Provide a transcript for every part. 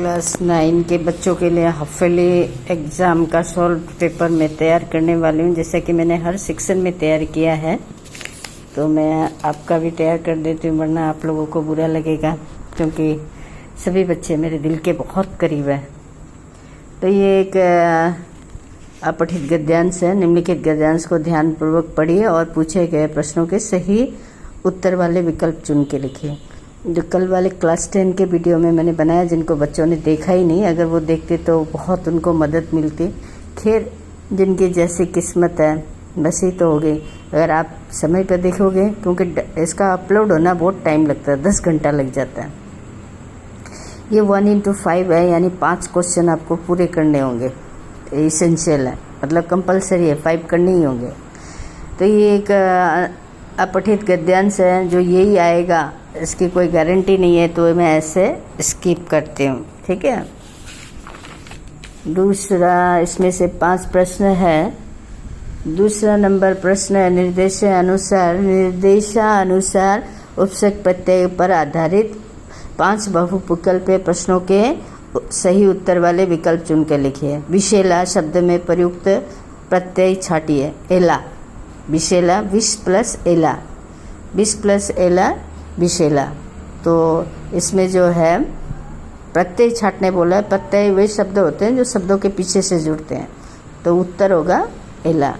Class 9 के बच्चों के लिए हाफिली एग्ज़ाम का सॉल्व पेपर मैं तैयार करने वाली हूँ। जैसे कि मैंने हर सेक्शन में तैयार किया है, तो मैं आपका भी तैयार कर देती हूँ, वरना आप लोगों को बुरा लगेगा, क्योंकि सभी बच्चे मेरे दिल के बहुत करीब है। तो ये एक अपठित गद्यांश है। निम्नलिखित गद्यांश को ध्यानपूर्वक पढ़िए और पूछे गए प्रश्नों के सही उत्तर वाले विकल्प चुन के लिखिए। जो कल वाले क्लास 10 के वीडियो में मैंने बनाया, जिनको बच्चों ने देखा ही नहीं, अगर वो देखते तो बहुत उनको मदद मिलती। खैर, जिनकी जैसी किस्मत है बस ही तो हो गई। अगर आप समय पर देखोगे, क्योंकि इसका अपलोड होना बहुत टाइम लगता है, 10 घंटा लग जाता है। ये 1x5 है, यानी 5 क्वेश्चन आपको पूरे करने होंगे। इसेंशियल है, मतलब कंपलसरी है, 5 करने ही होंगे। तो ये एक अपठित गद्यांश है, जो यही आएगा इसकी कोई गारंटी नहीं है, तो मैं ऐसे स्किप करती हूँ, ठीक है। दूसरा, इसमें से 5 प्रश्न है। दूसरा नंबर प्रश्न है, निर्देशानुसार उपसर्ग प्रत्यय पर आधारित 5 बहुविकल्पीय प्रश्नों के सही उत्तर वाले विकल्प चुन के लिखिए। विशेला शब्द में प्रयुक्त प्रत्यय छाटिए। एला, विशेला, विश प्लस एला, विश प्लस एला, विशेला। तो इसमें जो है प्रत्यय छाटने बोला है। प्रत्यय वे शब्द होते हैं जो शब्दों के पीछे से जुड़ते हैं, तो उत्तर होगा एला।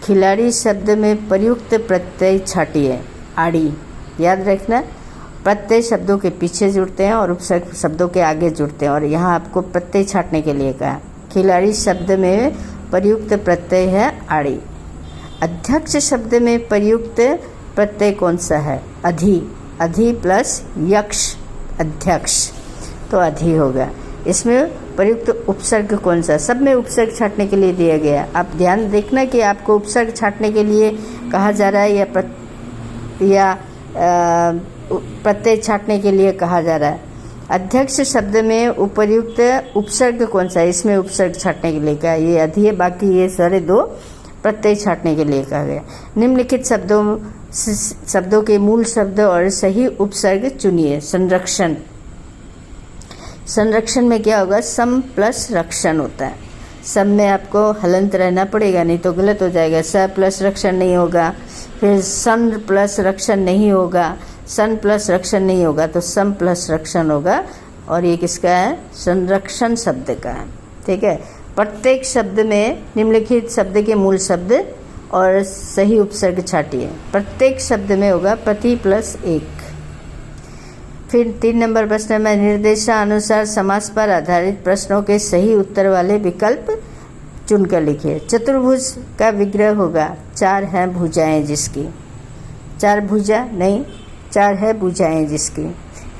खिलाड़ी शब्द में प्रयुक्त प्रत्यय छाटिए। आड़ी, याद रखना, प्रत्यय शब्दों के पीछे जुड़ते हैं और उपसर्ग शब्दों के आगे जुड़ते हैं, और यहाँ आपको प्रत्यय छाटने के लिए कहा। खिलाड़ी शब्द में प्रयुक्त प्रत्यय है आड़ी। अध्यक्ष शब्द में प्रयुक्त प्रत्यय कौन सा है? अधि, अधि प्लस यक्ष, अध्यक्ष, तो अधि होगा। इसमें प्रयुक्त उपसर्ग कौन सा? सब में उपसर्ग छाटने के लिए दिया गया। आप ध्यान देखना कि आपको उपसर्ग छाटने के लिए कहा जा रहा है या प्रत्यय छाटने के लिए कहा जा रहा है। अध्यक्ष शब्द में उपयुक्त उपसर्ग कौन सा है? इसमें उपसर्ग छाटने के लिए कहा, ये अधि है, बाकी ये सारे 2 प्रत्यय छाटने के लिए कहा गया। निम्नलिखित शब्दों के मूल शब्द और सही उपसर्ग चुनिए। संरक्षण, संरक्षण में क्या होगा? सम प्लस रक्षण होता है। सम में आपको हलंत रहना पड़ेगा, नहीं तो गलत हो जाएगा। स प्लस रक्षण नहीं होगा, फिर सन प्लस रक्षण नहीं होगा, सन प्लस रक्षण नहीं होगा, तो सम प्लस रक्षण होगा। और ये किसका है? संरक्षण शब्द का है, ठीक है। प्रत्येक शब्द में निम्नलिखित शब्द के मूल शब्द और सही उपसर्ग छाटिए। प्रत्येक शब्द में होगा प्रति प्लस 1। फिर 3 नंबर प्रश्न में निर्देशानुसार समास पर आधारित प्रश्नों के सही उत्तर वाले विकल्प चुनकर लिखिए। चतुर्भुज का विग्रह होगा 4 हैं भुजाएं जिसकी। 4 भुजा नहीं, 4 है भुजाएं जिसकी।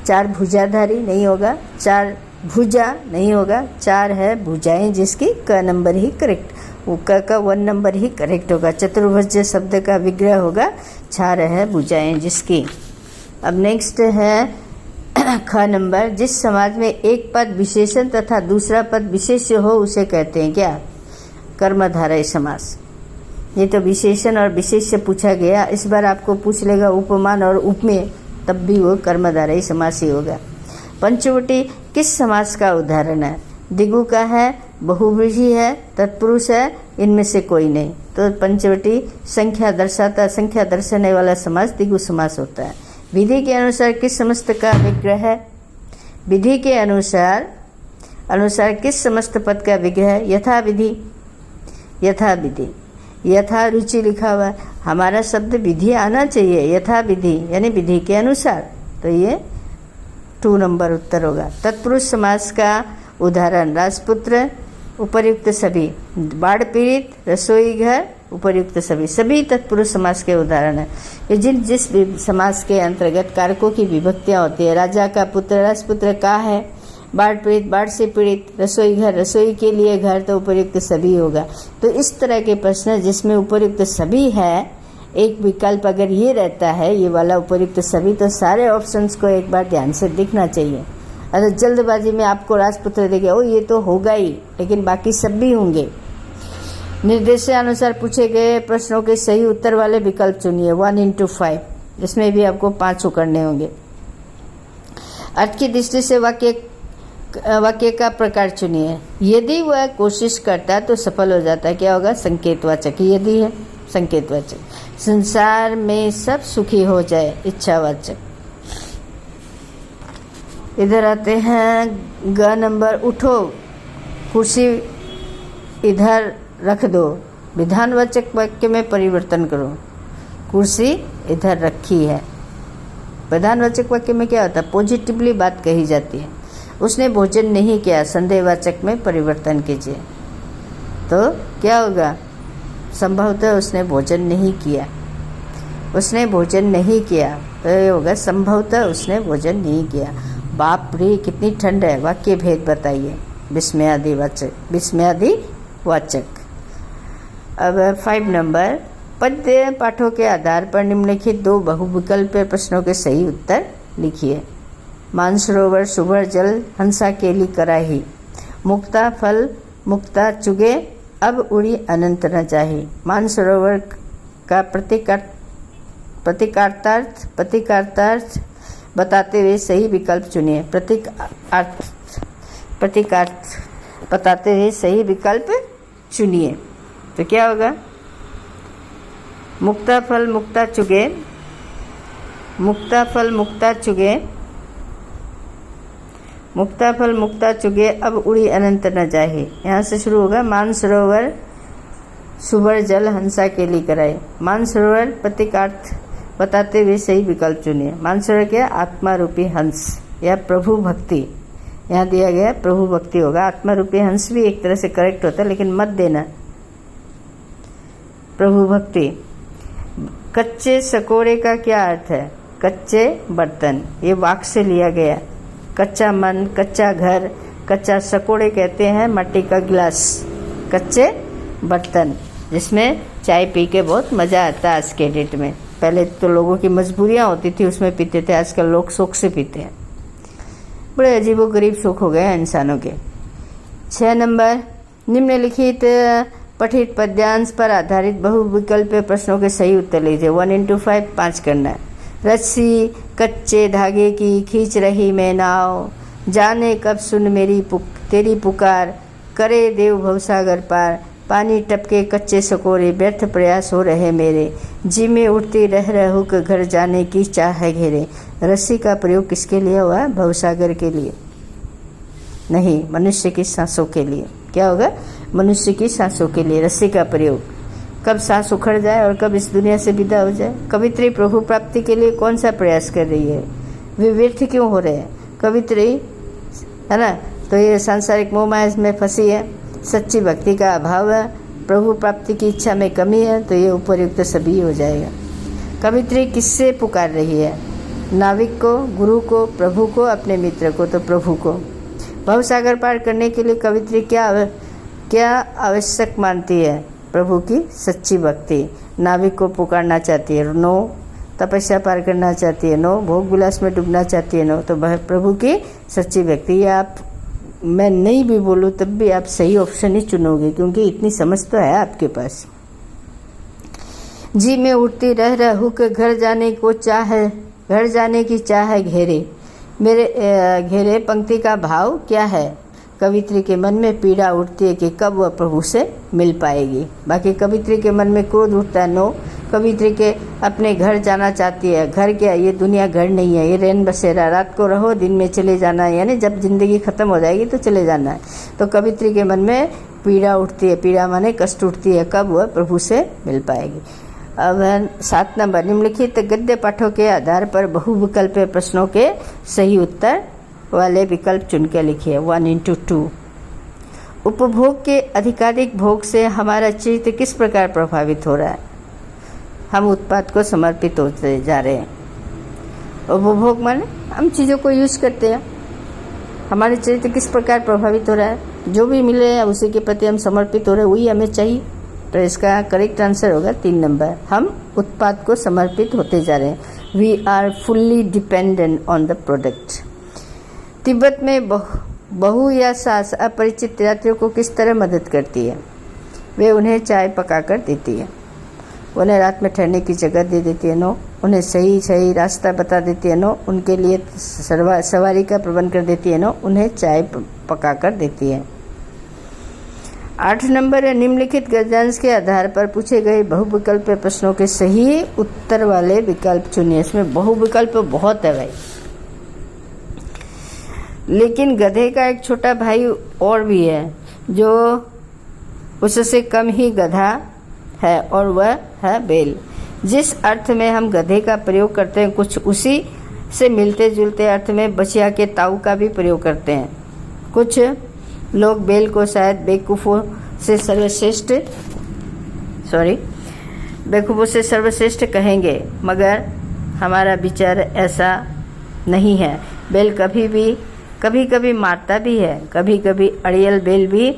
4 भुजाधारी नहीं होगा, 4 भुजा नहीं होगा, 4 है भुजाएं जिसकी। क नंबर ही करेक्ट, वो का 1 नंबर ही करेक्ट होगा। चतुर्भुज शब्द का विग्रह होगा 4 है भुजाएं जिसकी। अब नेक्स्ट है ख नंबर, जिस समाज में एक पद विशेषण तथा दूसरा पद विशेष्य हो उसे कहते हैं क्या? कर्मधारय समास। ये तो विशेषण और विशेष्य पूछा गया, इस बार आपको पूछ लेगा उपमान और उपमेय, तब भी वो कर्मधारय समास ही होगा। पंचवटी किस समास का उदाहरण है? दिगु का है, बहुव्रीहि है, तत्पुरुष है, इनमें से कोई नहीं। तो पंचवटी संख्या दर्शाता, संख्या दर्शाने वाला समास दिगु समास होता है। विधि के अनुसार किस समस्त का विग्रह है? विधि के अनुसार किस समस्त पद का विग्रह है? यथा विधि, यथा विधि, यथा रुचि लिखा हुआ है। हमारा शब्द विधि आना चाहिए, यथा विधि यानी विधि के अनुसार, तो ये 2 नंबर उत्तर होगा। तत्पुरुष समास का उदाहरण राजपुत्र, उपर्युक्त सभी, बाढ़ पीड़ित, रसोई घर, उपर्युक्त सभी, सभी तत्पुरुष समास के उदाहरण है। ये जिस समास के अंतर्गत कारकों की विभक्तियां होती है। राजा का पुत्र, राजपुत्र का है, बाढ़ पीड़ित, बाढ़ से पीड़ित, रसोई घर, रसोई के लिए घर, तो उपर्युक्त सभी होगा। तो इस तरह के प्रश्न जिसमें उपर्युक्त सभी है, एक विकल्प अगर ये रहता है, ये वाला उपर्युक्त सभी, तो सारे ऑप्शंस को एक बार ध्यान से देखना चाहिए। अगर जल्दबाजी में आपको राजपुत्र देखे, ओ ये तो होगा ही, लेकिन बाकी सब भी होंगे। निर्देशानुसार पूछे गए प्रश्नों के सही उत्तर वाले विकल्प चुनिए। 1x5, इसमें भी आपको 5 करने होंगे। अर्थ की दृष्टि से वाक्य वाक्य का प्रकार चुनिए। यदि वह कोशिश करता तो सफल हो जाता है, क्या होगा? संकेतवाचक। यदि है संकेतवाचक। संसार में सब सुखी हो जाए, इच्छावाचक। इधर आते हैं ग नंबर, उठो कुर्सी इधर रख दो, विधानवाचक वाक्य में परिवर्तन करो। कुर्सी इधर रखी है। विधानवाचक वाक्य में क्या होता है? पॉजिटिवली बात कही जाती है। उसने भोजन नहीं किया, संदेहवाचक में परिवर्तन कीजिए। तो क्या होगा? संभवतः उसने भोजन नहीं किया। उसने भोजन नहीं किया तो ये होगा संभवतः उसने भोजन नहीं किया। बाप रे कितनी ठंड है, वाक्य भेद बताइए। विस्मयादिवाचक, विस्मयादिवाचक। अब 5 नंबर, पद्य पाठों के आधार पर निम्नलिखित 2 बहुविकल्पीय प्रश्नों के सही उत्तर लिखिए। मानसरोवर सुभर जल हंसा केली कराही, मुक्ता फल मुक्ता चुगे अब उड़ी अनंत न चाही। मानसरोवर का प्रतीकार्थ बताते हुए सही विकल्प चुनिए। प्रतीकार्थ बताते हुए सही विकल्प चुनिए। तो क्या होगा? मुक्ता फल मुक्ता चुगे, मुक्ता फल मुक्ता चुगे, मुक्ता फल मुक्ता चुगे अब उड़ी अनंत न जाहे। यहाँ से शुरू होगा। मानसरोवर सुबर जल हंसा केली कराए। मानसरोवर प्रतीकार्थ बताते हुए सही विकल्प चुनिए। मानसरोवर क्या? आत्मा रूपी हंस या प्रभु भक्ति। यहाँ दिया गया प्रभु भक्ति होगा। आत्मा रूपी हंस भी एक तरह से करेक्ट होता है, लेकिन मत देना। प्रभु भक्ति। कच्चे सकोरे का क्या अर्थ है? कच्चे बर्तन। ये वाक्य से लिया गया। कच्चा मन, कच्चा घर, कच्चा सकोड़े कहते हैं मट्टी का गिलास। कच्चे बर्तन जिसमें चाय पी के बहुत मज़ा आता है आज के डेट में। पहले तो लोगों की मजबूरियां होती थी, उसमें पीते थे। आजकल लोग शौक से पीते हैं। बड़े अजीबोगरीब शौक हो गए हैं इंसानों के। 6 नंबर, निम्नलिखित पठित पद्यांश पर आधारित बहुविकल्पीय प्रश्नों के सही उत्तर लीजिए। 1 into 5 5 करना है। रस्सी कच्चे धागे की खींच रही मैं नाव, जाने कब सुन मेरी तेरी पुकार, करे देव भवसागर पार, पानी टपके कच्चे सकोरे व्यर्थ प्रयास हो रहे मेरे, जी में उठती रह रहू के घर जाने की चाह है घेरे। रस्सी का प्रयोग किसके लिए हुआ है? भवसागर के लिए नहीं, मनुष्य की सांसों के लिए। क्या होगा? मनुष्य की सांसों के लिए रस्सी का प्रयोग। कब सांस उखड़ जाए और कब इस दुनिया से विदा हो जाए। कवित्री प्रभु प्राप्ति के लिए कौन सा प्रयास कर रही है? वे व्यर्थ क्यों हो रहे हैं? कवित्री है ना, तो ये सांसारिक मोह माया में फंसी है। सच्ची भक्ति का अभाव है, प्रभु प्राप्ति की इच्छा में कमी है, तो ये उपयुक्त सभी हो जाएगा। कवित्री किससे पुकार रही है? नाविक को, गुरु को, प्रभु को, अपने मित्र को? तो प्रभु को। भवसागर पार करने के लिए कवित्री क्या आवश्यक मानती है? प्रभु की सच्ची भक्ति। नाविक को पुकारना चाहती है, नो। तपस्या पार करना चाहती है, नो। भोग विलास में डूबना चाहती है, नो। तो प्रभु की सच्ची भक्ति। ये आप, मैं नहीं भी बोलूँ तब भी आप सही ऑप्शन ही चुनोगे, क्योंकि इतनी समझ तो है आपके पास। जी में उठती रह रहू के घर जाने की चाह है घेरे मेरे घेरे। पंक्ति का भाव क्या है? कवित्री के मन में पीड़ा उठती है कि कब वह प्रभु से मिल पाएगी। बाकी कवित्री के मन में क्रोध उठता है, नो। कवित्री के अपने घर जाना चाहती है। घर क्या? ये दुनिया घर नहीं है, ये रैन बसेरा। रात को रहो, दिन में चले जाना है, यानी जब जिंदगी खत्म हो जाएगी तो चले जाना है। तो कवित्री के मन में पीड़ा उठती है। पीड़ा माने कष्ट उठती है, कब वह प्रभु से मिल पाएगी। अब 7 नंबर, निम्नलिखित गद्य पाठों के आधार पर बहुविकल्पीय प्रश्नों के सही उत्तर वाले विकल्प चुन के लिखिए। 1 into 2। उपभोग के अधिकाधिक भोग से हमारा चित्त किस प्रकार प्रभावित हो रहा है? हम उत्पाद को समर्पित होते जा रहे हैं। उपभोग माने हम चीज़ों को यूज करते हैं। हमारे चरित्र किस प्रकार प्रभावित हो रहा है? जो भी मिले उसी के प्रति हम समर्पित हो रहे हैं, वही हमें चाहिए। तो इसका करेक्ट आंसर होगा 3 नंबर। हम उत्पाद को समर्पित होते जा रहे हैं। We are fully dependent on the product. Tibet में बहू या सास अपरिचित यात्रियों को किस तरह मदद करती है? वे उन्हें चाय पकाकर देती है, उन्हें रात में ठहरने की जगह दे देती है, नो। उन्हें सही सही रास्ता बता देती है। 9 उनके लिए सवारी का प्रबंध कर देती है। 9 उन्हें चाय पका कर देती है। 8 नंबर है, निम्नलिखित गद्यांश के आधार पर पूछे गए बहुविकल्प प्रश्नों के सही उत्तर वाले विकल्प चुनिए। इसमें बहुविकल्प बहुत है भाई, लेकिन गधे का एक छोटा भाई और भी है जो उससे कम ही गधा है और वह है बैल। जिस अर्थ में हम गधे का प्रयोग करते हैं कुछ उसी से मिलते जुलते अर्थ में बछिया के ताऊ का भी प्रयोग करते हैं। कुछ लोग बैल को शायद बेवकूफ़ों से सर्वश्रेष्ठ कहेंगे, मगर हमारा विचार ऐसा नहीं है। बैल कभी कभी मारता भी है, कभी कभी अड़ियल बैल भी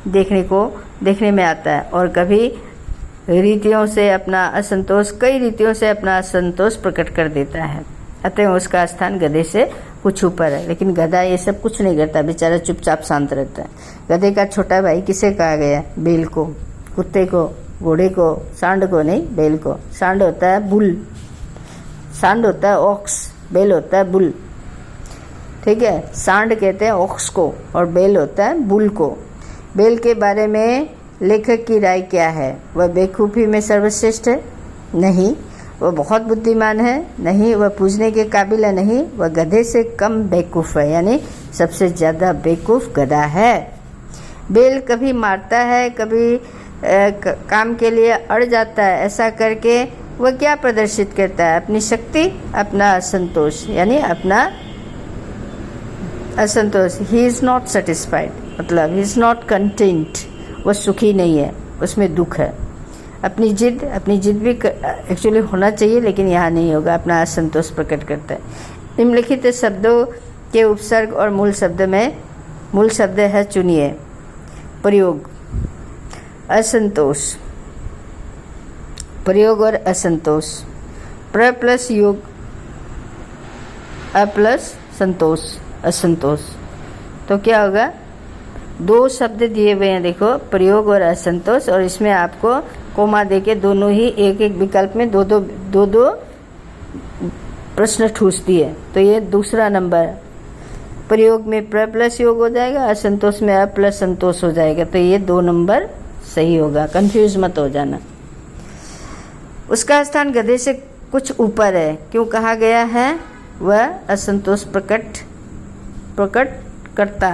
देखने में आता है और कई रीतियों से अपना असंतोष प्रकट कर देता है। अतः उसका स्थान गधे से कुछ ऊपर है। लेकिन गधा ये सब कुछ नहीं करता, बेचारा चुपचाप शांत रहता है। गधे का छोटा भाई किसे कहा गया? बैल को, कुत्ते को, घोड़े को, सांड को नहीं, बैल को। सांड होता है बुल, सांड होता है ऑक्स, बैल होता है बुल। ठीक है, सांड कहते हैं ऑक्स को और बैल होता है बुल को। बैल के बारे में लेखक की राय क्या है? वह बेवकूफ़ी में सर्वश्रेष्ठ है? नहीं। वह बहुत बुद्धिमान है? नहीं। वह पूछने के काबिल है? नहीं। वह गधे से कम बेवकूफ़ है, यानी सबसे ज़्यादा बेवकूफ़ गधा है। बैल कभी मारता है, कभी काम के लिए अड़ जाता है। ऐसा करके वह क्या प्रदर्शित करता है? अपनी शक्ति, अपना असंतोष, यानी अपना असंतोष। ही इज़ नॉट सेटिस्फाइड, मतलब ही इज़ नॉट कंटेंट। वह सुखी नहीं है, उसमें दुख है। अपनी जिद भी एक्चुअली होना चाहिए, लेकिन यहाँ नहीं होगा। अपना असंतोष प्रकट करता है। निम्नलिखित शब्दों के उपसर्ग और मूल शब्द है, चुनिए। प्रयोग, असंतोष, प्रयोग और असंतोष। प्र प्लस योग, अ प्लस संतोष, असंतोष। तो क्या होगा? 2 शब्द दिए हुए हैं, देखो, प्रयोग और असंतोष, और इसमें आपको कोमा देके दोनों ही एक विकल्प में दो प्रश्न ठूस दिए। तो ये दूसरा नंबर। प्रयोग में प्र प्लस योग हो जाएगा, असंतोष में अ प्लस संतोष हो जाएगा। तो ये 2 नंबर सही होगा, कंफ्यूज मत हो जाना। उसका स्थान गधे से कुछ ऊपर है, क्यों कहा गया है? वह असंतोष प्रकट करता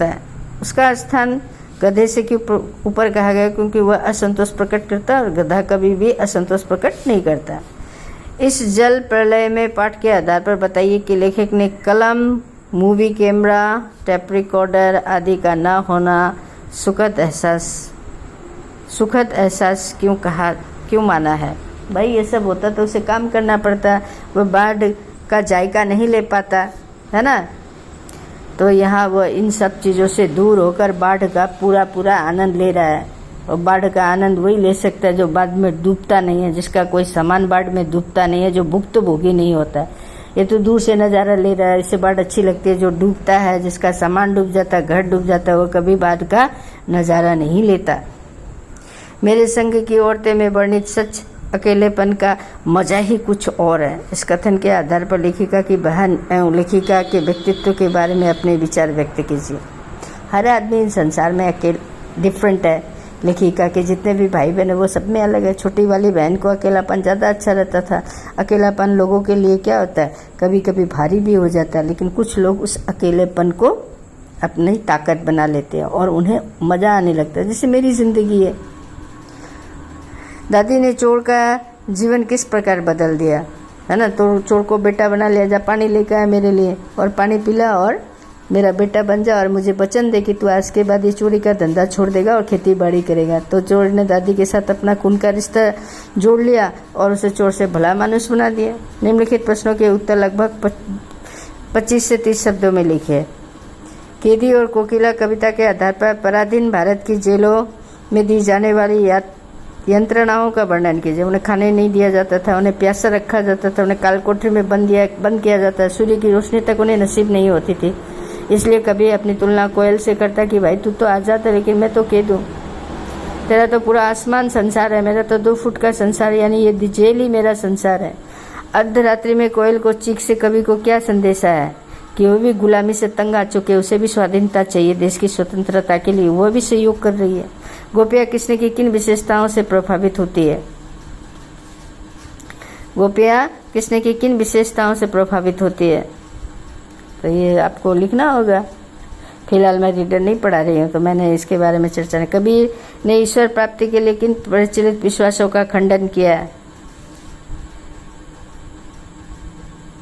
है। उसका स्थान गधे से क्यों ऊपर कहा गया? क्योंकि वह असंतोष प्रकट करता है और गधा कभी भी असंतोष प्रकट नहीं करता। इस जल प्रलय में पाठ के आधार पर बताइए कि लेखक ने कलम, मूवी कैमरा, टेप रिकॉर्डर आदि का न होना सुखद एहसास क्यों माना है? भाई ये सब होता तो उसे काम करना पड़ता, वह बाढ़ का जायका नहीं ले पाता, है ना। तो यहाँ वह इन सब चीज़ों से दूर होकर बाढ़ का पूरा आनंद ले रहा है। और बाढ़ का आनंद वही ले सकता है जो बाढ़ में डूबता नहीं है, जिसका कोई सामान बाढ़ में डूबता नहीं है, जो भुक्तभोगी नहीं होता है। ये तो दूर से नज़ारा ले रहा है, इससे बाढ़ अच्छी लगती है। जो डूबता है, जिसका सामान डूब जाता है, घर डूब जाता है, वो कभी बाढ़ का नज़ारा नहीं लेता। मेरे संग की औरतें में वर्णित सच अकेलेपन का मजा ही कुछ और है। इस कथन के आधार पर लेखिका की बहन एवं लेखिका के व्यक्तित्व के बारे में अपने विचार व्यक्त कीजिए। हर आदमी इस संसार में डिफरेंट है। लेखिका के जितने भी भाई बहन है वो सब में अलग है। छोटी वाली बहन को अकेलापन ज़्यादा अच्छा रहता था। अकेलापन लोगों के लिए क्या होता है, कभी कभी भारी भी हो जाता है, लेकिन कुछ लोग उस अकेलेपन को अपनी ताकत बना लेते हैं और उन्हें मज़ा आने लगता है, जैसे मेरी ज़िंदगी है। दादी ने चोर का जीवन किस प्रकार बदल दिया, है ना। तो चोर को बेटा बना लिया, जा पानी लेकर आया मेरे लिए और पानी पिला और मेरा बेटा बन जा और मुझे वचन दे कि तू आज के बाद ये चोरी का धंधा छोड़ देगा और खेती बाड़ी करेगा। तो चोर ने दादी के साथ अपना खून का रिश्ता जोड़ लिया और उसे चोर से भला मानुस बना दिया। निम्नलिखित प्रश्नों के उत्तर लगभग 25 से 30 शब्दों में लिखे। केदी और कोकिला कविता के आधार पर पराधीन भारत की जेलों में दी जाने वाली यंत्रणाओं का वर्णन कीजिए। उन्हें खाने नहीं दिया जाता था, उन्हें प्यासा रखा जाता था, उन्हें काल कोठरी में बंद किया जाता है। सूर्य की रोशनी तक उन्हें नसीब नहीं होती थी, इसलिए कभी अपनी तुलना कोयल से करता कि भाई तू तो आ जाता, लेकिन मैं तो कह दूँ। तेरा तो पूरा आसमान संसार है, मेरा तो 2 फुट का संसार, यानी ये जेल ही मेरा संसार है। अर्धरात्रि में कोयल को चीख से कवि को क्या संदेश आया कि वो भी गुलामी से तंग आ चुके, उसे भी स्वाधीनता चाहिए, देश की स्वतंत्रता के लिए वो भी सहयोग कर रही है। गोपियाँ कृष्ण की किन विशेषताओं से प्रभावित होती है? गोपियाँ कृष्ण की किन विशेषताओं से प्रभावित होती है? तो ये आपको लिखना होगा। फिलहाल मैं रीडर नहीं पढ़ा रही हूँ, तो मैंने इसके बारे में चर्चा नहीं। कबीर ने ईश्वर प्राप्ति के लिए किन प्रचलित विश्वासों का खंडन किया है?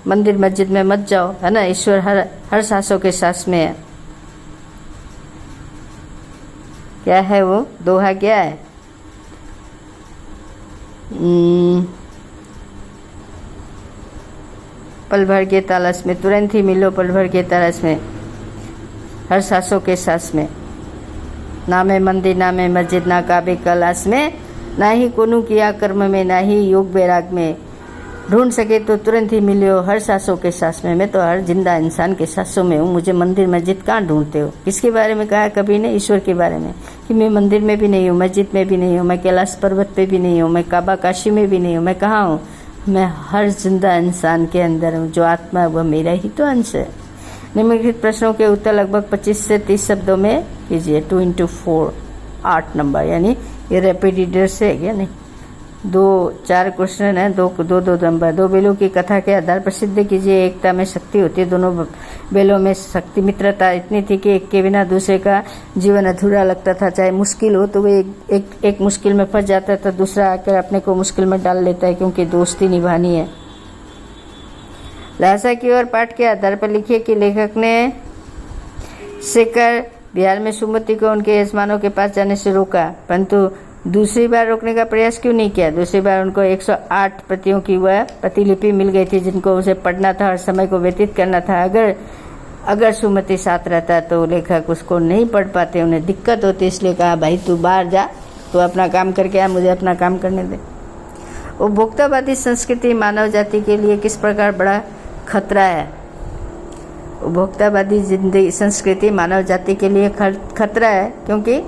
मंदिर मस्जिद में मत जाओ, है ना, ईश्वर हर सांसों के सांस में है। क्या है वो दोहा? क्या है? पल भर के तालाश में, तुरंत ही मिलो पल भर के तालाश में, हर सांसों के सांस में। ना में मंदिर ना में मस्जिद ना काबे कलाश में, ना ही कोनू किया कर्म में, ना ही योग बैराग में। ढूंढ सके तो तुरंत ही मिलो हर सांसों के सांस में। मैं तो हर जिंदा इंसान के सांसों में हूँ, मुझे मंदिर मस्जिद कहाँ ढूंढते हो? किसके बारे में कहा कबीर ने? ईश्वर के बारे में, कि मैं मंदिर में भी नहीं हूँ, मस्जिद में भी नहीं हूँ, मैं कैलाश पर्वत पे भी नहीं हूँ, मैं काबा काशी में भी नहीं हूँ। मैं कहाँ हूँ? मैं हर जिंदा इंसान के अंदर हूँ। जो आत्मा है वह मेरा ही तो अंश है। निम्नलिखित प्रश्नों के उत्तर लगभग 25 से 30 शब्दों में कीजिए। 2 into 4 8 नंबर, यानी ये रैपिड रीडर से है क्या? नहीं, 4 क्वेश्चन है, 2 नंबर। 2 बेलों की कथा के आधार पर सिद्ध कीजिए एकता में शक्ति होती है। दोनों बेलों में शक्ति मित्रता इतनी थी कि एक के बिना दूसरे का जीवन अधूरा लगता था। चाहे मुश्किल हो तो वे एक मुश्किल में फंस जाता था, दूसरा आकर अपने को मुश्किल में डाल लेता है, क्योंकि दोस्ती निभानी है। लहसा की ओर पाठ के आधार पर लिखिए कि लेखक ने शेखर बिहार में सुमति को उनके यजमानों के पास जाने से रोका, परंतु दूसरी बार रोकने का प्रयास क्यों नहीं किया? दूसरी बार उनको 108 प्रतियों की वह प्रतिलिपि मिल गई थी, जिनको उसे पढ़ना था और समय को व्यतीत करना था। अगर सुमति साथ रहता तो लेखक उसको नहीं पढ़ पाते, उन्हें दिक्कत होती, इसलिए कहा भाई तू बाहर जा, तो अपना काम करके आ, मुझे अपना काम करने दे। उपभोक्तावादी संस्कृति मानव जाति के लिए किस प्रकार बड़ा खतरा है? उपभोक्तावादी जिंदगी संस्कृति मानव जाति के लिए खतरा है, क्योंकि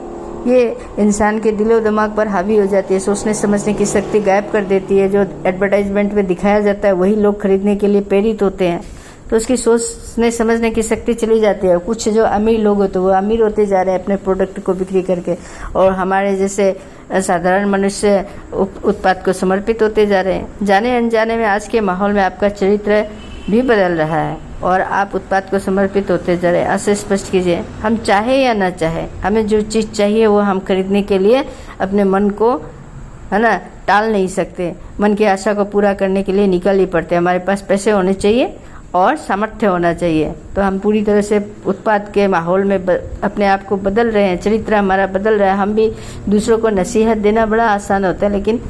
ये इंसान के दिलो दिमाग पर हावी हो जाती है, सोचने समझने की शक्ति गायब कर देती है। जो एडवर्टाइजमेंट में दिखाया जाता है वही लोग खरीदने के लिए प्रेरित होते हैं, तो उसकी सोचने समझने की शक्ति चली जाती है। कुछ जो अमीर लोग होते हैं वो अमीर होते जा रहे हैं अपने प्रोडक्ट को बिक्री करके, और हमारे जैसे साधारण मनुष्य उत्पाद को समर्पित होते जा रहे हैं। जाने अनजाने में आज के माहौल में आपका चरित्र भी बदल रहा है और आप उत्पाद को समर्पित होते जा रहे हैं। ऐसे स्पष्ट कीजिए, हम चाहे या ना चाहे, हमें जो चीज़ चाहिए वो हम खरीदने के लिए अपने मन को, है ना, टाल नहीं सकते। मन की आशा को पूरा करने के लिए निकल ही पड़ते हैं। हमारे पास पैसे होने चाहिए और सामर्थ्य होना चाहिए, तो हम पूरी तरह से उत्पाद के माहौल में अपने आप को बदल रहे हैं। चरित्र हमारा बदल रहा है। हम भी दूसरों को नसीहत देना बड़ा आसान होता है, लेकिन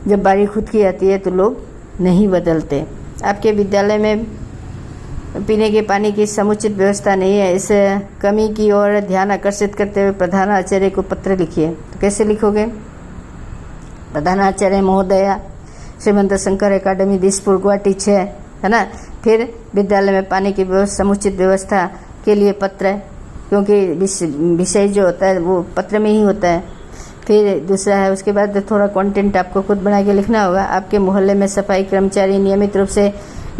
जब बारी खुद की आती है तो लोग नहीं बदलते। आपके विद्यालय में पीने के पानी की समुचित व्यवस्था नहीं है, इस कमी की ओर ध्यान आकर्षित करते हुए प्रधान आचार्य को पत्र लिखिए। तो कैसे लिखोगे? प्रधान आचार्य महोदया, श्रीमंत शंकर एकेडमी दिसपुर गुवाहाटी 6, है ना। फिर विद्यालय में पानी की समुचित व्यवस्था के लिए पत्र, क्योंकि विषय जो होता है वो पत्र में ही होता है। फिर दूसरा है, उसके बाद थोड़ा कंटेंट आपको खुद बना के लिखना होगा। आपके मोहल्ले में सफाई कर्मचारी नियमित रूप से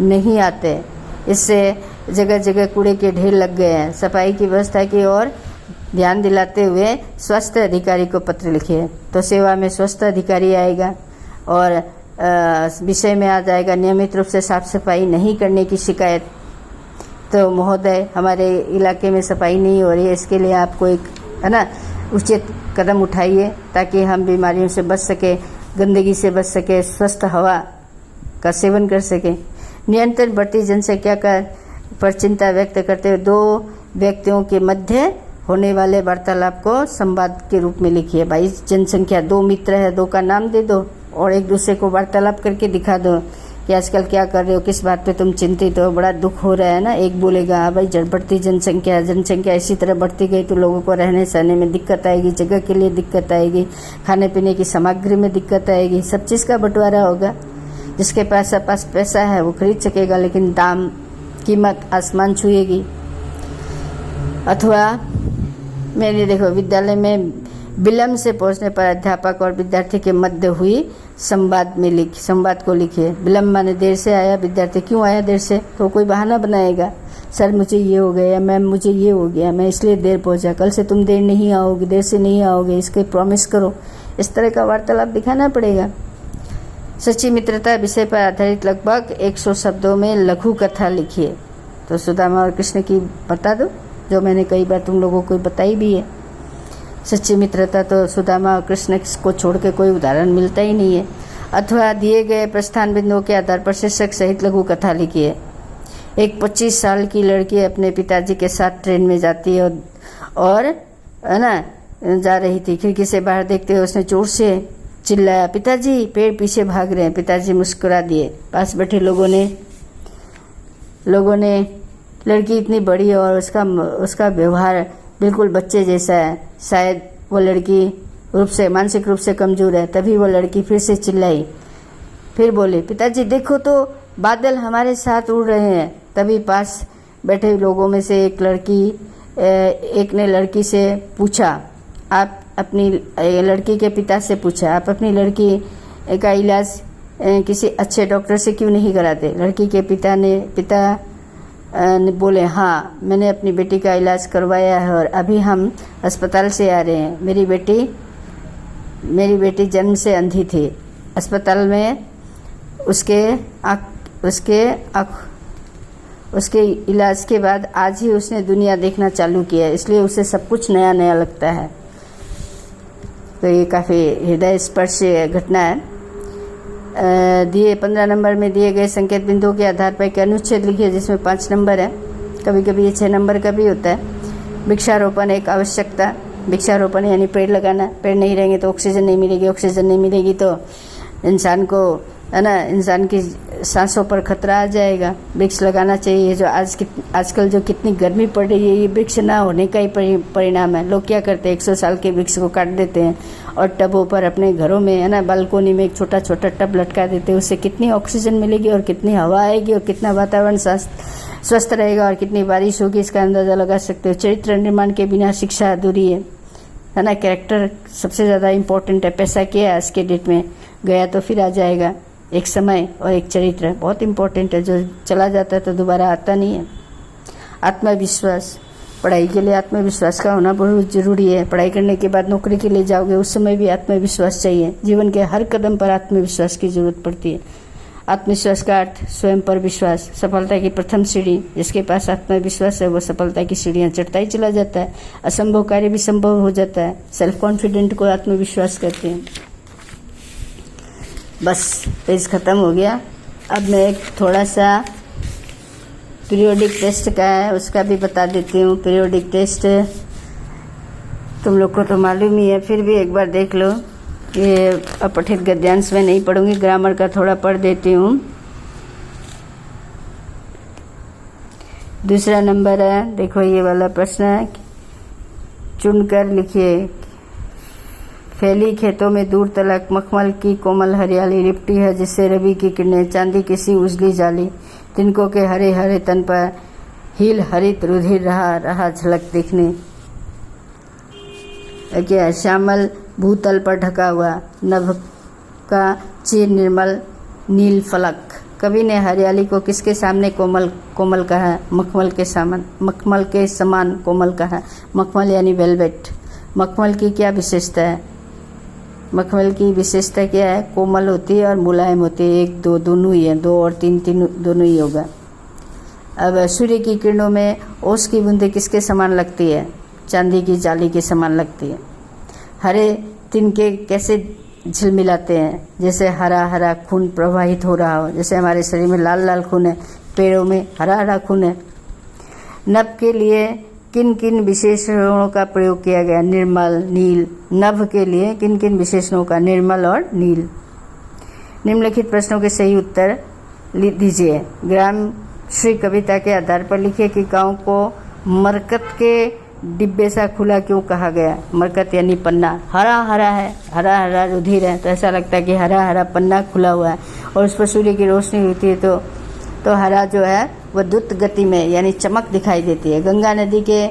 नहीं आते, इससे जगह जगह कूड़े के ढेर लग गए हैं। सफाई की व्यवस्था की ओर ध्यान दिलाते हुए स्वास्थ्य अधिकारी को पत्र लिखिए। तो सेवा में स्वास्थ्य अधिकारी आएगा और विषय में आ जाएगा नियमित रूप से साफ सफाई नहीं करने की शिकायत। तो महोदय, हमारे इलाके में सफाई नहीं हो रही है, इसके लिए आपको एक, है ना, उचित कदम उठाइए ताकि हम बीमारियों से बच सके, गंदगी से बच सके, स्वस्थ हवा का सेवन कर सके। निरंतर बढ़ती जनसंख्या पर चिंता व्यक्त करते हुए 2 व्यक्तियों के मध्य होने वाले वार्तालाप को संवाद के रूप में लिखिए। भाई जनसंख्या 2 मित्र है, 2 का नाम दे दो और एक दूसरे को वार्तालाप करके दिखा दो कि आजकल क्या कर रहे हो, किस बात पे तुम चिंतित हो, बड़ा दुख हो रहा है ना। एक बोलेगा हाँ भाई बढ़ती जनसंख्या इसी तरह बढ़ती गई तो लोगों को रहने सहने में दिक्कत आएगी, जगह के लिए दिक्कत आएगी, खाने पीने की सामग्री में दिक्कत आएगी, सब चीज़ का बंटवारा होगा। जिसके पास पैसा है वो खरीद सकेगा, लेकिन दाम कीमत आसमान छुएगी। अथवा मैंने देखो विद्यालय में विलम्ब से पहुंचने पर अध्यापक और विद्यार्थी के मध्य हुई संवाद को लिखिए। विलम्ब माने देर से आया, विद्यार्थी क्यों आया देर से, तो कोई बहाना बनाएगा, सर मुझे ये हो गया, मैम मुझे ये हो गया, मैं इसलिए देर पहुंचा, कल से तुम देर नहीं आओगे, देर से नहीं आओगे, इसके प्रॉमिस करो। इस तरह का वार्तालाप दिखाना पड़ेगा। सच्ची मित्रता विषय पर आधारित लगभग 100 शब्दों में लघु कथा लिखिए। तो सुदामा और कृष्ण की बता दो, जो मैंने कई बार तुम लोगों को बताई भी है। सच्ची मित्रता तो सुदामा और कृष्ण को छोड़ के कोई उदाहरण मिलता ही नहीं है। अथवा दिए गए प्रस्थान बिंदुओं के आधार पर शीर्षक सहित लघु कथा लिखिए। एक 25 साल की लड़की अपने पिताजी के साथ ट्रेन में जाती है और है ना जा रही थी। खिड़की से बाहर देखते हुए उसने जोर से चिल्लाया, पिताजी पेड़ पीछे भाग रहे हैं। पिताजी मुस्कुरा दिए। पास बैठे लोगों ने लड़की इतनी बड़ी और उसका व्यवहार बिल्कुल बच्चे जैसा है, शायद वो लड़की मानसिक रूप से कमजोर है। तभी वो लड़की फिर से चिल्लाई, फिर बोले, पिताजी देखो तो बादल हमारे साथ उड़ रहे हैं। तभी पास बैठे लोगों में से एक ने लड़की से पूछा, आप अपनी लड़की के पिता से पूछा, आप अपनी लड़की का इलाज किसी अच्छे डॉक्टर से क्यों नहीं कराते। लड़की के पिता ने बोले, हाँ मैंने अपनी बेटी का इलाज करवाया है और अभी हम अस्पताल से आ रहे हैं। मेरी बेटी जन्म से अंधी थी। अस्पताल में उसके इलाज के बाद आज ही उसने दुनिया देखना चालू किया, इसलिए उसे सब कुछ नया नया लगता है। तो ये काफ़ी हृदय स्पर्श घटना है। 15 नंबर में दिए गए संकेत बिंदुओं के आधार पर एक अनुच्छेद लिखिए जिसमें 5 नंबर है। कभी कभी ये 6 नंबर का भी होता है। वृक्षारोपण एक आवश्यकता। वृक्षारोपण यानी पेड़ लगाना। पेड़ नहीं रहेंगे तो ऑक्सीजन नहीं मिलेगी, ऑक्सीजन नहीं मिलेगी तो इंसान की सांसों पर खतरा आ जाएगा। वृक्ष लगाना चाहिए। जो आजकल जो कितनी गर्मी पड़ रही है, ये वृक्ष ना होने का ही परिणाम है। लोग क्या करते हैं, 100 साल के वृक्ष को काट देते हैं और टबों पर अपने घरों में बालकोनी में एक छोटा छोटा टब लटका देते हैं। उससे कितनी ऑक्सीजन मिलेगी और कितनी हवा आएगी और कितना वातावरण स्वस्थ रहेगा और कितनी बारिश होगी, इसका अंदाज़ा लगा सकते हो। चरित्र निर्माण के बिना शिक्षा अधूरी है ना। कैरेक्टर सबसे ज़्यादा इम्पोर्टेंट है। पैसा क्या है आज के डेट में, गया तो फिर आ जाएगा। एक समय और एक चरित्र बहुत इम्पोर्टेंट है, जो चला जाता है तो दोबारा आता नहीं है। आत्मविश्वास। पढ़ाई के लिए आत्मविश्वास का होना बहुत जरूरी है। पढ़ाई करने के बाद नौकरी के लिए जाओगे उस समय भी आत्मविश्वास चाहिए। जीवन के हर कदम पर आत्मविश्वास की जरूरत पड़ती है। आत्मविश्वास का अर्थ स्वयं पर विश्वास। सफलता की प्रथम सीढ़ी। जिसके पास आत्मविश्वास है वो सफलता की सीढ़ियाँ चढ़ता ही चला जाता है। असंभव कार्य भी संभव हो जाता है। सेल्फ कॉन्फिडेंट को आत्मविश्वास कहते हैं। बस पेज ख़त्म हो गया। अब मैं एक थोड़ा सा पीरियोडिक टेस्ट का है उसका भी बता देती हूँ। पीरियोडिक टेस्ट तुम लोग को तो मालूम ही है, फिर भी एक बार देख लो। ये अपठित गद्यांश में नहीं पढ़ूंगी, ग्रामर का थोड़ा पढ़ देती हूँ। दूसरा नंबर है, देखो ये वाला प्रश्न है, चुनकर लिखिए। फैली खेतों में दूर तलक मखमल की कोमल हरियाली लिपटी है, जिससे रवि की किरणें चांदी की सी उजली जाली। तिनकों के हरे हरे तन पर हील हरित रुधिर रहा झलक दिखने। क्या श्यामल भूतल पर ढका हुआ नभ का चिर निर्मल नील फलक। कवि ने हरियाली को किसके सामने कोमल कहा? मखमल के समान कोमल कहा। मखमल यानी वेलवेट। मखमल की क्या विशेषता है? मखमल की विशेषता क्या है? कोमल होती है और मुलायम होती है। 1 2 दोनों ही है, 2 और 3 दोनों ही होगा। अब सूर्य की किरणों में ओस की बूंदें किसके समान लगती है? चांदी की जाली के समान लगती है। हरे तिनके कैसे झिलमिलाते हैं? जैसे हरा हरा खून प्रवाहित हो रहा हो। जैसे हमारे शरीर में लाल लाल खून है, पेड़ों में हरा हरा खून है। नभ के लिए किन किन विशेषणों का प्रयोग किया गया? निर्मल, नील। नभ के लिए किन किन विशेषणों का? निर्मल और नील। निम्नलिखित प्रश्नों के सही उत्तर दीजिए। ग्राम श्री कविता के आधार पर लिखिए कि गांव को मरकत के डिब्बे सा खुला क्यों कहा गया? मरकत यानी पन्ना। हरा हरा है, हरा हरा रुधिर है, तो ऐसा लगता है कि हरा हरा पन्ना खुला हुआ है और उस पर सूर्य की रोशनी होती है तो हरा जो है वह द्रुत गति में यानी चमक दिखाई देती है। गंगा नदी के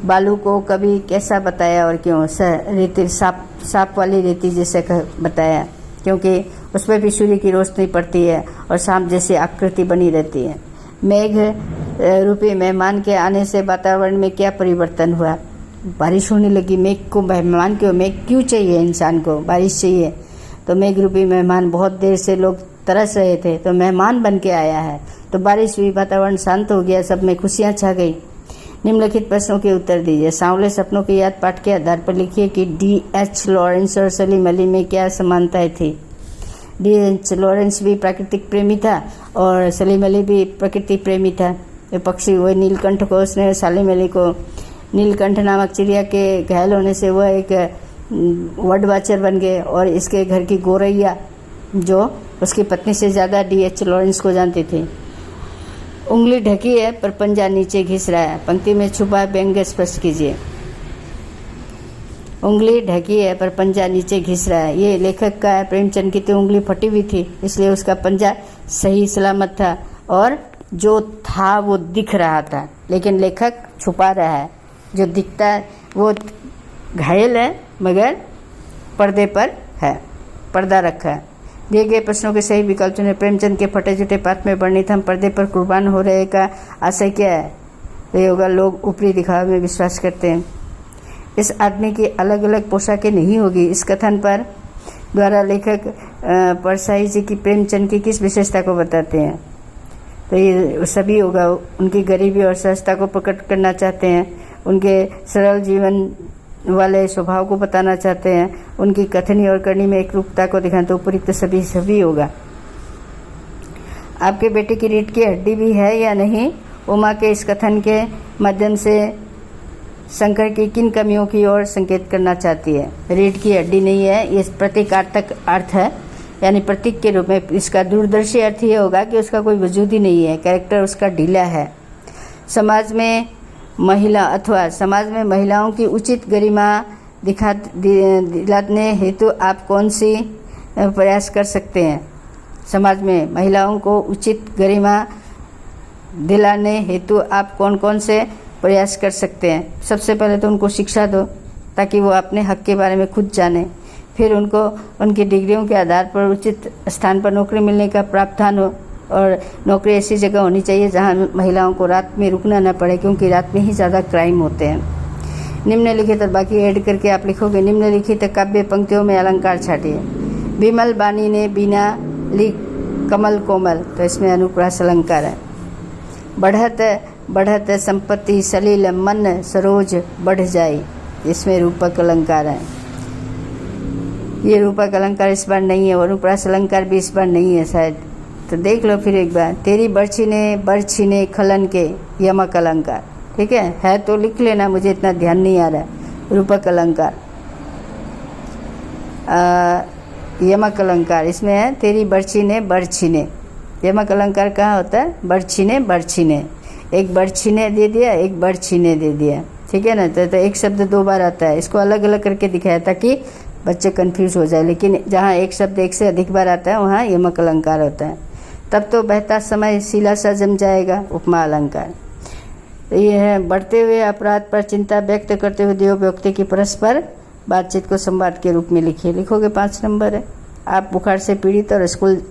बालू को कभी कैसा बताया और क्यों? रेती, सांप वाली रेती जैसे बताया, क्योंकि उस पर भी सूर्य की रोशनी पड़ती है और सांप जैसी आकृति बनी रहती है। मेघ रूपी मेहमान के आने से वातावरण में क्या परिवर्तन हुआ? बारिश होने लगी। मेघ को मेहमान मेघ क्यों चाहिए? इंसान को बारिश चाहिए। तो मेघ रूपी मेहमान, बहुत देर से लोग तरस रहे थे तो मेहमान बन के आया है, तो बारिश हुई, वातावरण शांत हो गया, सब में खुशियाँ छा गई। निम्नलिखित प्रश्नों के उत्तर दीजिए। सांवले सपनों की याद पाठ के आधार पर लिखिए कि D.H. लॉरेंस और सलीम अली में क्या समानताएं थी। D.H. लॉरेंस भी प्राकृतिक प्रेमी था और सलीम अली भी प्रकृति प्रेमी था। ये पक्षी, वह नीलकंठ को, उसने सलीम अली को नीलकंठ नामक चिड़िया के घायल होने से वह एक वर्ड वाचर बन गए और इसके घर की गोरैया जो उसकी पत्नी से ज़्यादा D.H. लॉरेंस को जानती थी। उंगली ढकी है पर पंजा नीचे घिस रहा है। पंक्ति में छुपा व्यंग्य स्पष्ट कीजिए। उंगली ढकी है पर पंजा नीचे घिस रहा है, ये लेखक का है। प्रेमचंद की तो उंगली फटी हुई थी, इसलिए उसका पंजा सही सलामत था और जो था वो दिख रहा था, लेकिन लेखक छुपा रहा है। जो दिखता है वो घायल है मगर पर्दे पर है, पर्दा रखा है। दिए गए प्रश्नों के सही विकल्प चुनें। प्रेमचंद के फटे जुटे पात्र में वर्णित हम पर्दे पर कुर्बान हो रहे का आशय क्या है? तो ये होगा, लोग ऊपरी दिखावे में विश्वास करते हैं। इस आदमी की अलग अलग पोशाकें नहीं होगी। इस कथन पर द्वारा लेखक परसाई जी की प्रेमचंद की किस विशेषता को बताते हैं? तो ये सभी होगा, उनकी गरीबी और सहजता को प्रकट करना चाहते हैं, उनके सरल जीवन वाले स्वभाव को बताना चाहते हैं, उनकी कथनी और करनी में एक रूपता को दिखाना। तो उपयुक्त सभी होगा। आपके बेटे की रीढ़ की हड्डी भी है या नहीं? उमा के इस कथन के माध्यम से शंकर की किन कमियों की ओर संकेत करना चाहती है? रीढ़ की हड्डी नहीं है, ये प्रतीकात्मक अर्थ है, यानी प्रतीक के रूप में। इसका दूरदर्शी अर्थ ये होगा कि उसका कोई वजूद ही नहीं है, कैरेक्टर उसका ढीला है। समाज में महिलाओं की उचित गरिमा दिलाने हेतु आप कौन सी प्रयास कर सकते हैं? समाज में महिलाओं को उचित गरिमा दिलाने हेतु आप कौन कौन से प्रयास कर सकते हैं? सबसे पहले तो उनको शिक्षा दो ताकि वो अपने हक के बारे में खुद जाने। फिर उनको उनकी डिग्रियों के आधार पर उचित स्थान पर नौकरी मिलने का प्रावधान हो, और नौकरी ऐसी जगह होनी चाहिए जहां महिलाओं को रात में रुकना न पड़े, क्योंकि रात में ही ज़्यादा क्राइम होते हैं। निम्नलिखित, और बाकी ऐड करके आप लिखोगे। निम्नलिखित काव्य पंक्तियों में अलंकार छाटिए। विमल बानी ने बीना ली कमल कोमल, तो इसमें अनुप्रास अलंकार है। बढ़त संपत्ति सलील मन सरोज बढ़ जाए, इसमें रूपक अलंकार है। ये रूपक अलंकार इस बार नहीं है और अनुप्रास अलंकार भी इस बार नहीं है शायद, तो देख लो फिर एक बार। तेरी बर्छी ने खलन के, यमक अलंकार। ठीक है तो लिख लेना, मुझे इतना ध्यान नहीं आ रहा है। रूपक अलंकार, यमक अलंकार इसमें है। तेरी बर्छी ने, यमक अलंकार कहाँ होता है? बर्छी ने, एक बर्छी ने दे दिया, एक बर्छी ने दे दिया। ठीक है ना, तो एक शब्द दो बार आता है, इसको अलग अलग करके दिखाया ताकि बच्चे कंफ्यूज हो जाए। लेकिन जहाँ एक शब्द एक से अधिक बार आता है वहाँ यमक अलंकार होता है। तब तो बहता समय शिला सा जम जाएगा, उपमा अलंकार। तो ये है, बढ़ते हुए अपराध पर चिंता व्यक्त करते हुए देव व्यक्ति की परस्पर बातचीत को संवाद के रूप में लिखिए। लिखोगे 5 नंबर है। आप बुखार से पीड़ित और स्कूल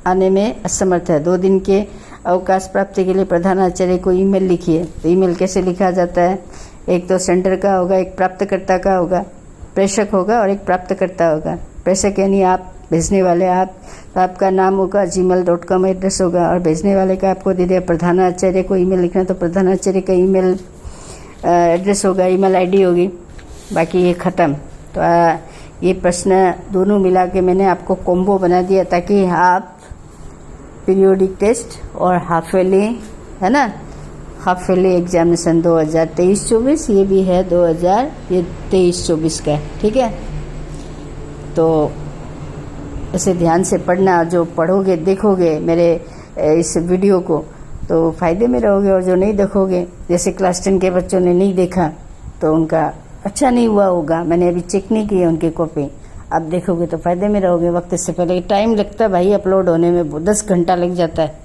आने में असमर्थ है। 2 दिन के अवकाश प्राप्ति के लिए प्रधानाचार्य को ईमेल लिखिए। तो ईमेल कैसे लिखा जाता है? एक तो सेंडर का होगा, एक प्राप्तकर्ता का होगा, प्रेषक होगा और एक प्राप्तकर्ता होगा। प्रेषक यानी आप, भेजने वाले आप, तो आपका नाम होगा, gmail.com एड्रेस होगा, और भेजने वाले का आपको दे दिया प्रधानाचार्य को ईमेल लिखना, तो प्रधानाचार्य का ईमेल एड्रेस होगा, ईमेल आईडी होगी। बाकी ये ख़त्म। तो ये प्रश्न दोनों मिला के मैंने आपको कॉम्बो बना दिया ताकि आप पीरियोडिक टेस्ट और हाफ ईयरली, है ना, हाफ ईयरली एग्जामिनेशन 2023-24, ये भी है 2023-24 का। ठीक है, तो इसे ध्यान से पढ़ना। जो पढ़ोगे, देखोगे मेरे इस वीडियो को तो फ़ायदे में रहोगे, और जो नहीं देखोगे, जैसे क्लास 10 के बच्चों ने नहीं देखा तो उनका अच्छा नहीं हुआ होगा। मैंने अभी चेक नहीं की है उनकी कॉपी, आप देखोगे तो फ़ायदे में रहोगे। वक्त से पहले टाइम लगता है भाई अपलोड होने में, 10 घंटा लग जाता है।